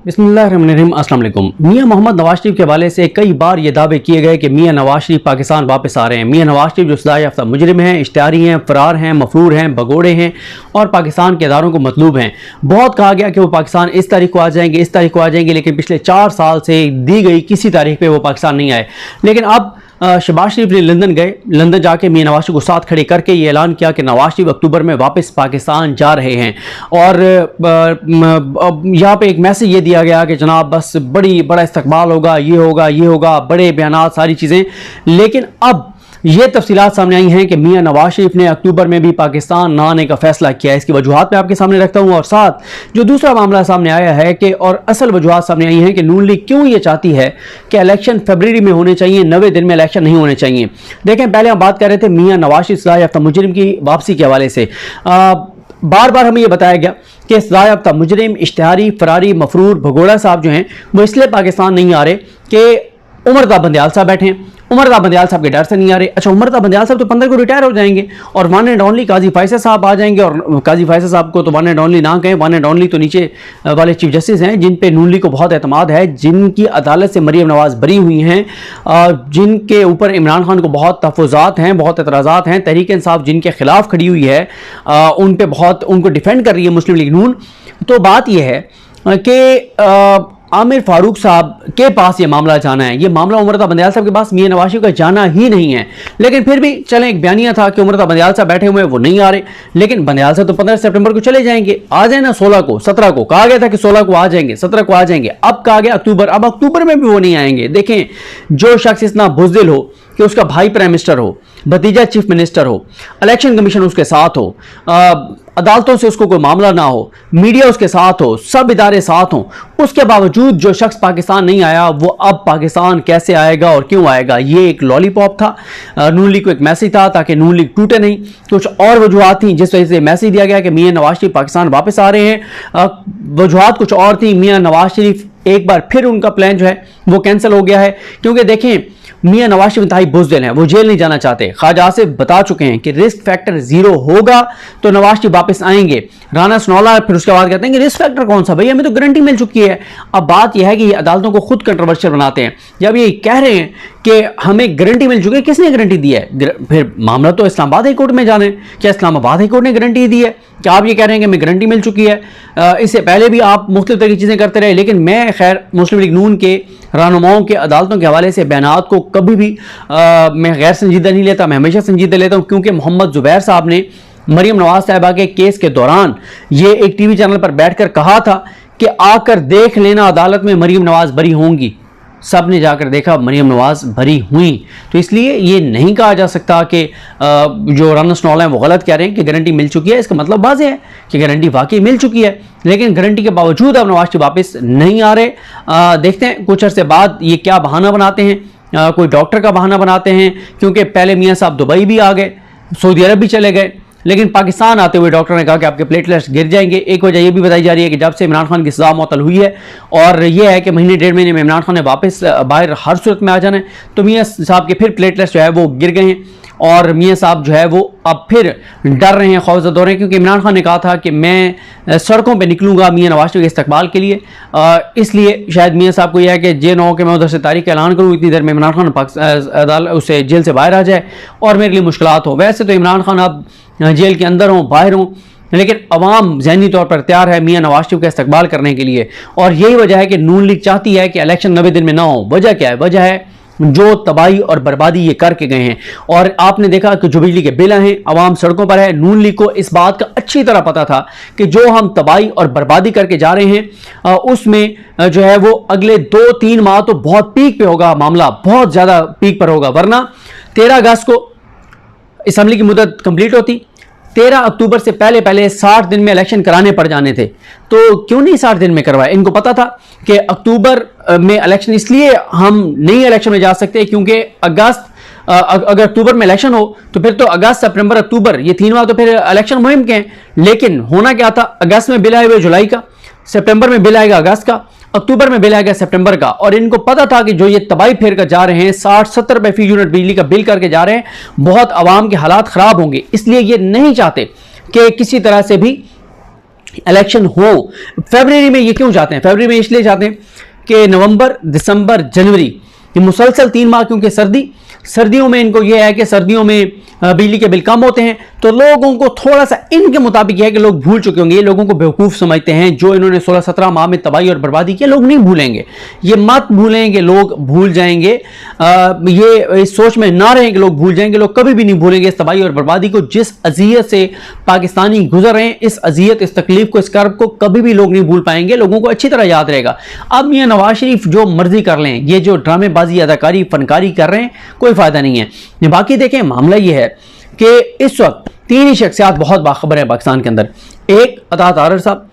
बिस्मिल्लाहिर्रहमानिर्रहीम। अस्सलाम वालेकुम। मियां मोहम्मद नवाज शरीफ के हवाले से कई बार ये दावे किए गए कि मियां नवाज शरीफ पाकिस्तान वापस आ रहे हैं। मियां नवाज शरीफ जो सजा याफ्ता मुजरिम हैं, इश्तिहारी हैं, फरार हैं, मफरूर हैं, भगोड़े हैं और पाकिस्तान के इदारों को मतलूब हैं। बहुत कहा गया कि वो पाकिस्तान इस तारीख को आ जाएंगे, इस तारीख को आ जाएंगे, लेकिन पिछले 4 साल से दी गई किसी तारीख पर वो पाकिस्तान नहीं आए। लेकिन अब शहबाज शरीफ ने लंदन गए, लंदन जाके मियां नवाज शरीफ को साथ खड़े करके ये ऐलान किया कि नवाज शरीफ अक्टूबर में वापस पाकिस्तान जा रहे हैं। और यहाँ पे एक मैसेज ये दिया गया कि जनाब बस बड़ा इस्तकबाल होगा, ये होगा, ये होगा, बड़े बयानात, सारी चीज़ें। लेकिन अब ये तफसीलात सामने आई हैं कि मियां नवाज शरीफ ने अक्टूबर में भी पाकिस्तान ना आने का फैसला किया है। इसकी वजूहात मैं आपके सामने रखता हूँ और साथ जो दूसरा मामला सामने आया है कि और असल वजूहात सामने आई हैं कि नून लीग क्यों ये चाहती है कि इलेक्शन फरवरी में होने चाहिए, 90 दिन में इलेक्शन नहीं होने चाहिए। देखें, पहले हम बात कर रहे थे मियां नवाज शरीफ सजा याफ्ता मुजरिम की वापसी के हवाले से। बार बार हमें यह बताया गया कि सजा याफ्ता मुजरिम, इश्तिहारी, फरारी, मफरूर, भगोड़ा साहब जो हैं वो इसलिए पाकिस्तान नहीं आ रहे कि उमरदा बंदयाल साहब बैठे हैं। उमरदा बंदयाल साहब के डर से नहीं आ रहे। अच्छा, उमरदा बंदयाल साहब तो 15 को रिटायर हो जाएंगे और वन एंड ओनली काजी फैसल साहब आ जाएंगे। और काजी फैसल साहब को तो वन एंड ओनली ना कहें, वन एंड ओनली तो नीचे वाले चीफ जस्टिस हैं जिन पे नून लीग को बहुत एतमाद है, जिनकी अदालत से मरियम नवाज बरी हुई हैं, जिनके ऊपर इमरान खान को बहुत तहफ़्फ़ुज़ात हैं, बहुत एतराज़ात हैं। तहरीक इंसाफ जिनके खिलाफ खड़ी हुई है, उन पे बहुत उनको डिफेंड कर रही है मुस्लिम लीग नून। तो बात यह है कि आमिर फारूक साहब के पास ये मामला जाना है। ये मामला उमरदा बंदयाल साहब के पास मियां नवाज शरीफ का जाना ही नहीं है। लेकिन फिर भी चलें, एक बयानिया था कि उमरदा बंदयाल साहब बैठे हुए हैं, वो नहीं आ रहे। लेकिन बंदयाल साहब तो 15 सितंबर को चले जाएंगे, आ जाए ना 16 को, 17 को कहा गया था कि 16 को आ जाएंगे, 17 को आ जाएंगे। अब कहा गया अक्टूबर, अब अक्टूबर में भी वो नहीं आएंगे। देखें, जो शख्स इतना बुज़दिल हो कि उसका भाई प्राइम मिनिस्टर हो, भतीजा चीफ मिनिस्टर हो, इलेक्शन कमीशन उसके साथ हो, अदालतों से उसको कोई मामला ना हो, मीडिया उसके साथ हो, सब इदारे साथ हों, उसके बावजूद जो शख्स पाकिस्तान नहीं आया वो अब पाकिस्तान कैसे आएगा और क्यों आएगा? ये एक लॉलीपॉप था, नून लीग को एक मैसेज था ताकि नून लीग टूटे नहीं। कुछ और वजूहात थी जिस वजह से मैसेज दिया गया कि मियां नवाज शरीफ पाकिस्तान वापस आ रहे हैं। वजूहात कुछ और थी। मियां नवाज शरीफ एक बार फिर उनका प्लान जो है वो कैंसिल हो गया है, क्योंकि देखें मियां नवाज शरीफ इंतहाई बुज़दिल हैं, वो जेल नहीं जाना चाहते। ख्वाजा आसिफ बता चुके हैं कि रिस्क फैक्टर 0 होगा तो नवाज शरीफ वापस आएंगे। राना सनौला फिर उसके बाद कहते हैं कि रिस्क फैक्टर कौन सा, भाई हमें तो गारंटी मिल चुकी है। अब बात यह है कि ये अदालतों को खुद कंट्रोवर्शियल बनाते हैं। जब ये कह रहे हैं कि हमें गारंटी मिल चुकी है, किसने गारंटी दी है? फिर मामला तो इस्लामाबाद हाई कोर्ट में जाने। क्या इस्लामाबाद हाई कोर्ट ने गारंटी दी है? क्या आप ये कह रहे हैं कि हमें गारंटी मिल चुकी है? इससे पहले भी आप मुख्तलिफ तरह की चीज़ें करते रहे। लेकिन मैं खैर मुस्लिम लीग नून के रहनुमाओं के अदालतों के हवाले से बयानात को कभी भी मैं गैर संजीदा नहीं लेता, मैं हमेशा संजीदा लेता हूँ। क्योंकि मोहम्मद जुबैर साहब ने मरियम नवाज साहिबा के केस के दौरान ये एक टीवी चैनल पर बैठकर कहा था कि आकर देख लेना अदालत में मरियम नवाज बरी होंगी। सब ने जाकर देखा, मरियम नवाज भरी हुई। तो इसलिए ये नहीं कहा जा सकता कि जो राना सनौला हैं वो गलत कह रहे हैं कि गारंटी मिल चुकी है। इसका मतलब वाज़ेह है कि गारंटी वाकई मिल चुकी है, लेकिन गारंटी के बावजूद अब नवाज शरीफ वापस नहीं आ रहे। देखते हैं कुछ अरसे बाद ये क्या बहाना बनाते हैं। कोई डॉक्टर का बहाना बनाते हैं, क्योंकि पहले मियाँ साहब दुबई भी आ गए, सऊदी अरब भी चले गए, लेकिन पाकिस्तान आते हुए डॉक्टर ने कहा कि आपके प्लेटलेट्स गिर जाएंगे। एक वजह यह भी बताई जा रही है कि जब से इमरान खान की सज़ा मुअत्तल हुई है और यह है कि महीने 1.5 महीने में इमरान खान ने वापस बाहर हर सूरत में आ जाना है, तो मियाँ साहब के फिर प्लेटलेट्स जो है वो गिर गए हैं और मियाँ साहब जो है वो अब फिर डर रहे हैं, खौफजदा हो रहे हैं। क्योंकि इमरान खान ने कहा था कि मैं सड़कों पे निकलूंगा मियाँ नवाज शरीफ के इस्तकबाल के लिए। इसलिए शायद मियाँ साहब को यह है कि जे ना हो कि मैं उधर से तारीख का ऐलान करूँ, इतनी देर में इमरान खान उससे जेल से बाहर आ जाए और मेरे लिए मुश्किलात हो। वैसे तो इमरान खान अब जेल के अंदर हों, बाहर हों, लेकिन अवाम ज़हनी तौर पर तैयार है मियाँ नवाज शरीफ का इस्तकबाल करने के लिए। और यही वजह है कि नून लीग चाहती है कि इलेक्शन 90 दिन में ना हो। वजह क्या है? वजह है जो तबाही और बर्बादी ये करके गए हैं। और आपने देखा कि जो बिजली के बिल हैं, अवाम सड़कों पर है। नून लीग को इस बात का अच्छी तरह पता था कि जो हम तबाही और बर्बादी करके जा रहे हैं उसमें जो है वो अगले 2-3 माह तो बहुत पीक पे होगा, मामला बहुत ज़्यादा पीक पर होगा। वरना 13 अगस्त को असम्बली की मुद्दत कंप्लीट होती, 13 अक्टूबर से पहले 60 दिन में इलेक्शन कराने पड़ जाने थे। तो क्यों नहीं 60 दिन में करवाए? इनको पता था कि अक्टूबर में इलेक्शन, इसलिए हम नहीं इलेक्शन में जा सकते क्योंकि अगस्त अगर अक्टूबर में इलेक्शन हो तो फिर तो अगस्त, सितंबर, अक्टूबर ये 3 माह तो फिर इलेक्शन मुहिम के हैं। लेकिन होना क्या था, अगस्त में बिल आए हुए जुलाई का, सितंबर में बिल आएगा अगस्त का, अक्टूबर में बिल आएगा सितंबर का। और इनको पता था कि जो ये तबाही फेर कर जा रहे हैं, 60-70 रुपए फी यूनिट बिजली का बिल करके जा रहे हैं, बहुत आवाम के हालात खराब होंगे। इसलिए ये नहीं चाहते कि किसी तरह से भी इलेक्शन हो। फरवरी में ये क्यों जाते हैं? फरवरी में इसलिए जाते हैं कि नवंबर, दिसंबर, जनवरी, ये मुसलसल 3 माह, क्योंकि सर्दियों में इनको ये है कि सर्दियों में बिजली के बिल कम होते हैं, तो लोगों को थोड़ा सा इनके मुताबिक है कि लोग भूल चुके होंगे, ये लोगों को बेवकूफ़ समझते हैं। जो इन्होंने 16-17 माह में तबाही और बर्बादी की, लोग नहीं भूलेंगे, ये मत भूलें कि लोग भूल जाएंगे। ये इस सोच में ना रहें कि लोग भूल जाएंगे, लोग कभी भी नहीं भूलेंगे इस तबाही और बर्बादी को। जिस अजियत से पाकिस्तानी गुजर रहे हैं, इस अजियत, इस तकलीफ को, इस कर्ब को कभी भी लोग नहीं भूल पाएंगे, लोगों को अच्छी तरह याद रहेगा। अब मियां नवाज शरीफ जो मर्जी कर लें, ये जो ड्रामेबाजी, अदाकारी, फनकारी कर रहे हैं, कोई फायदा नहीं है। बाकी देखें, मामला ये है कि इस वक्त 3 ही शख्सियात बहुत बाखबर है पाकिस्तान के अंदर। एक अतात तारर साहब,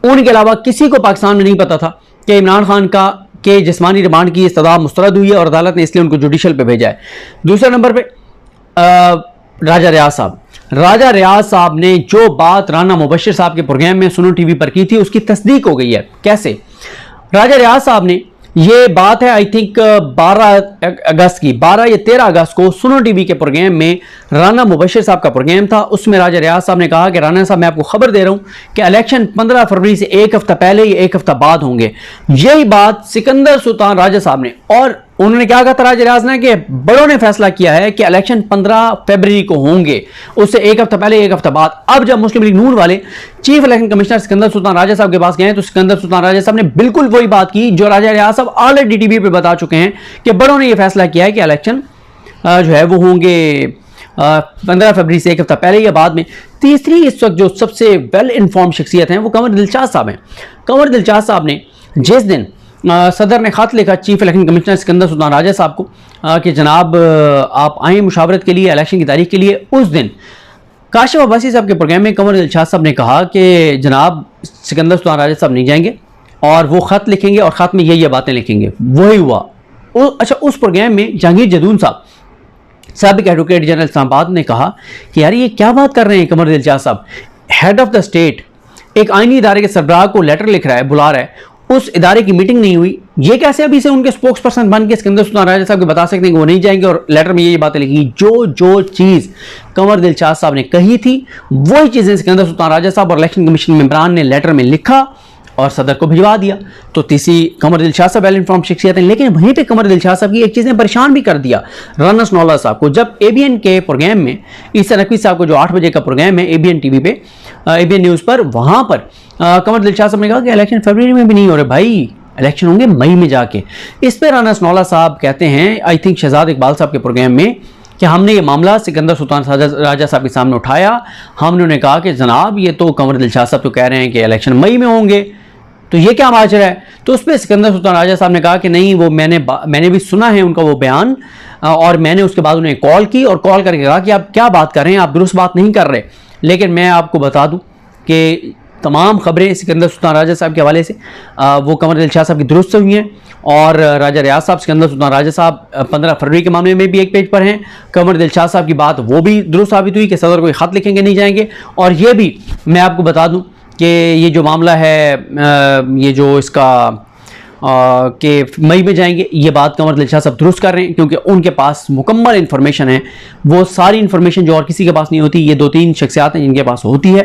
उनके अलावा किसी को पाकिस्तान में नहीं पता था कि इमरान खान का के जिस्मानी रिमांड की इस्तदा मुस्तरद हुई है और अदालत ने इसलिए उनको जुडिशल पे भेजा है। दूसरे नंबर पे राजा रियाज साहब ने जो बात राना मुबशिर साहब के प्रोग्राम में सुनो टीवी पर की थी, उसकी तस्दीक हो गई है। कैसे? राजा रियाज साहब ने, ये बात है आई थिंक 12 अगस्त की, 12 या 13 अगस्त को सुनो टीवी के प्रोग्राम में, राना मुबशिर साहब का प्रोग्राम था, उसमें राजा रियाज साहब ने कहा कि राना साहब, मैं आपको खबर दे रहा हूं कि इलेक्शन 15 फरवरी से 1 हफ्ता पहले या 1 हफ्ता बाद होंगे। यही बात सिकंदर सुल्तान राजा साहब ने, और उन्होंने क्या कहा था राजा रियाज ने कि बड़ों ने फैसला किया है कि इलेक्शन 15 फरवरी को होंगे, उससे 1 हफ्ता पहले 1 हफ्ता बाद। अब जब मुस्लिम लीग नून वाले chief election commissioner Sikandar Sultan Raja साहब के पास गए, तो सिकंदर सुल्तान राजा साहब ने बिल्कुल वही बात की जो राजा रियाज साहब ऑलरेडी टीवी पे बता चुके हैं कि बड़ों ने यह फैसला किया है कि इलेक्शन जो है वो होंगे 15 फरवरी से 1 हफ्ता पहले या बाद में। तीसरी इस वक्त जो सबसे वेल इन्फॉर्म शख्सियत हैं वो कंवर दिलशाद साहब हैं। कंवर दिलशाद साहब ने जिस दिन सदर ने खत लिखा chief election commissioner Sikandar Sultan Raja साहब को कि जनाब आप आए मुशावरत के लिए, इलेक्शन की तारीख के लिए, उस दिन काशिफ अब्बासी साहब के प्रोग्राम में कंवर दिलशाद साहब ने कहा कि जनाब सिकंदर सुल्तान राजा साहब नहीं जाएंगे और वो ख़त लिखेंगे और ख़त में ये बातें लिखेंगे। वही हुआ। अच्छा, उस प्रोग्राम में जहांगीर जदून साहब, साबिक एडवोकेट जनरल इस्लामाबाद, ने कहा कि यार ये क्या बात कर रहे हैं कंवर दिलशाद साहब, हेड ऑफ द स्टेट एक आईनी इदारे के सरबराह को लेटर लिख रहा है, बुला रहा है, उस इदारे की मीटिंग नहीं हुई, ये कैसे अभी से उनके स्पोक्स पर्सन बन के सिकंदर सुल्तान राजा साहब को बता सकते हैं कि वो नहीं जाएंगे और लेटर में ये बातें लिखी। जो चीज़ कंवर दिलशाद साहब ने कही थी वही चीज़ें सिकंदर सुल्तान राजा साहब और इलेक्शन कमीशन मेंबरान ने लेटर में लिखा और सदर को भिजवा दिया। तो तीसरी कंवर दिलशाद साहब वेल इन्फॉर्म शख्सियत हैं, लेकिन वहीं पे कंवर दिलशाद साहब की एक चीज़ ने परेशान भी कर दिया राना सनौला साहब को। जब ABN के प्रोग्राम में, ईसा नकवी साहब को जो 8 बजे का प्रोग्राम है ABN टीवी पे, ABN न्यूज़ पर, वहाँ पर कंवर दिलशाद साहब ने कहा कि इलेक्शन फरवरी में भी नहीं हो रहे भाई, इलेक्शन होंगे मई में जाके। इस पर राना सनौला साहब कहते हैं, आई थिंक शहजाद इकबाल साहब के प्रोग्राम में, कि हमने ये मामला सिकंदर सुल्तान राजा साहब के सामने उठाया। हमने उन्हें कहा कि जनाब ये तो कंवर दिलशाद साहब तो कह रहे हैं कि इलेक्शन मई में होंगे, तो ये क्या माजरा है? तो उस पर सिकंदर सुल्तान राजा साहब ने कहा कि नहीं, वो मैंने भी सुना है उनका वो बयान, और मैंने उसके बाद उन्हें कॉल की और कॉल करके कहा कि आप क्या बात कर रहे हैं, आप दुरुस्त बात नहीं कर रहे। लेकिन मैं आपको बता दूं कि तमाम खबरें सिकंदर सुल्तान राजा साहब के हवाले से वो कंवर दिलशाद साहब की दुरुस्त हुई हैं, और राजा रियाज साहब, सिकंदर सुल्तान राजा साहब 15 फरवरी के मामले में भी एक पेज पर हैं। कंवर दिलशाद साहब की बात वो भी दुरुस्त साबित हुई कि सदर कोई ख़त लिखेंगे, नहीं जाएंगे। और ये भी मैं आपको बता दूं कि ये जो मामला है, ये जो इसका कि मई में जाएंगे, ये बात कंवर दिलशाद साहब दुरुस्त कर रहे हैं, क्योंकि उनके पास मुकम्मल इन्फॉर्मेशन है। वो सारी इन्फॉर्मेशन जो और किसी के पास नहीं होती, ये 2-3 शख्सियात हैं जिनके पास होती है।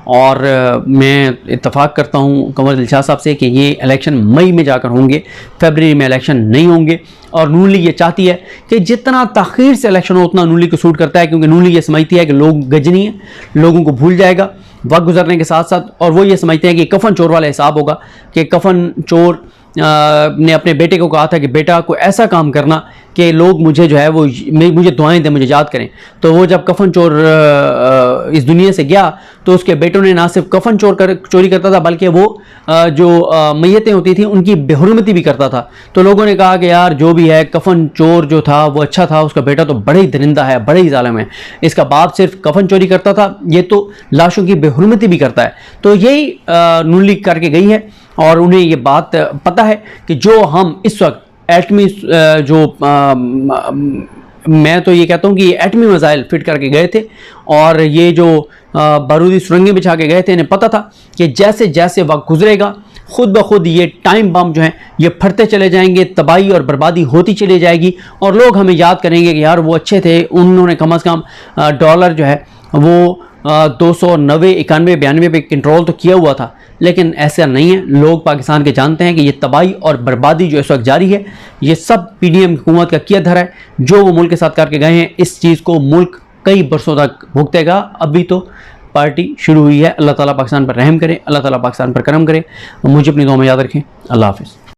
और मैं इत्तफाक करता हूँ कंवर दिलशाद साहब से कि ये इलेक्शन मई में जाकर होंगे, फरवरी में इलेक्शन नहीं होंगे। और नून लीग ये चाहती है कि जितना ताख़ीर से इलेक्शन हो उतना नून लीग को सूट करता है, क्योंकि नून लीग ये समझती है कि लोग गजनी है, लोगों को भूल जाएगा वक्त गुजरने के साथ साथ। और वो ये समझते हैं कि कफन चोर वाला हिसाब होगा कि कफन चोर ने अपने बेटे को कहा था कि बेटा को ऐसा काम करना कि लोग मुझे जो है वो मुझे दुआएं दें, मुझे याद करें। तो वो जब कफन चोर इस दुनिया से गया तो उसके बेटों ने ना सिर्फ कफन चोरी करता था, बल्कि वो जो मैयतें होती थी उनकी बेहुरमती भी करता था। तो लोगों ने कहा कि यार जो भी है, कफन चोर जो था वो अच्छा था, उसका बेटा तो बड़ा ही दरिंदा है, बड़ा ही जालिम है। इसका बाप सिर्फ कफन चोरी करता था, ये तो लाशों की बेहुरमती भी करता है। तो यही नून लीग करके गई है, और उन्हें ये बात पता है कि जो हम इस वक्त एटमी मैं तो ये कहता हूँ कि ये एटमी मिसाइल फिट करके गए थे, और ये जो बारूदी सुरंगें बिछा के गए थे, इन्हें पता था कि जैसे जैसे वक्त गुजरेगा खुद ब खुद ये टाइम बम जो हैं ये फटते चले जाएंगे, तबाही और बर्बादी होती चली जाएगी, और लोग हमें याद करेंगे कि यार वो अच्छे थे, उन्होंने कम अज़ कम डॉलर जो है वो 290, 91, 92 पे कंट्रोल तो किया हुआ था, लेकिन ऐसा नहीं है। लोग पाकिस्तान के जानते हैं कि ये तबाही और बर्बादी जो इस वक्त जारी है, ये सब PDM हुकूमत का किया धरा है। जो वो मुल्क के साथ करके गए हैं, इस चीज़ को मुल्क कई बरसों तक भुगतेगा। अभी तो पार्टी शुरू हुई है। अल्लाह ताला पाकिस्तान पर रहम करे, अल्लाह ताला पाकिस्तान पर करम करे। मुझे अपनी दुआ में याद रखें। अल्लाह हाफ़िज़।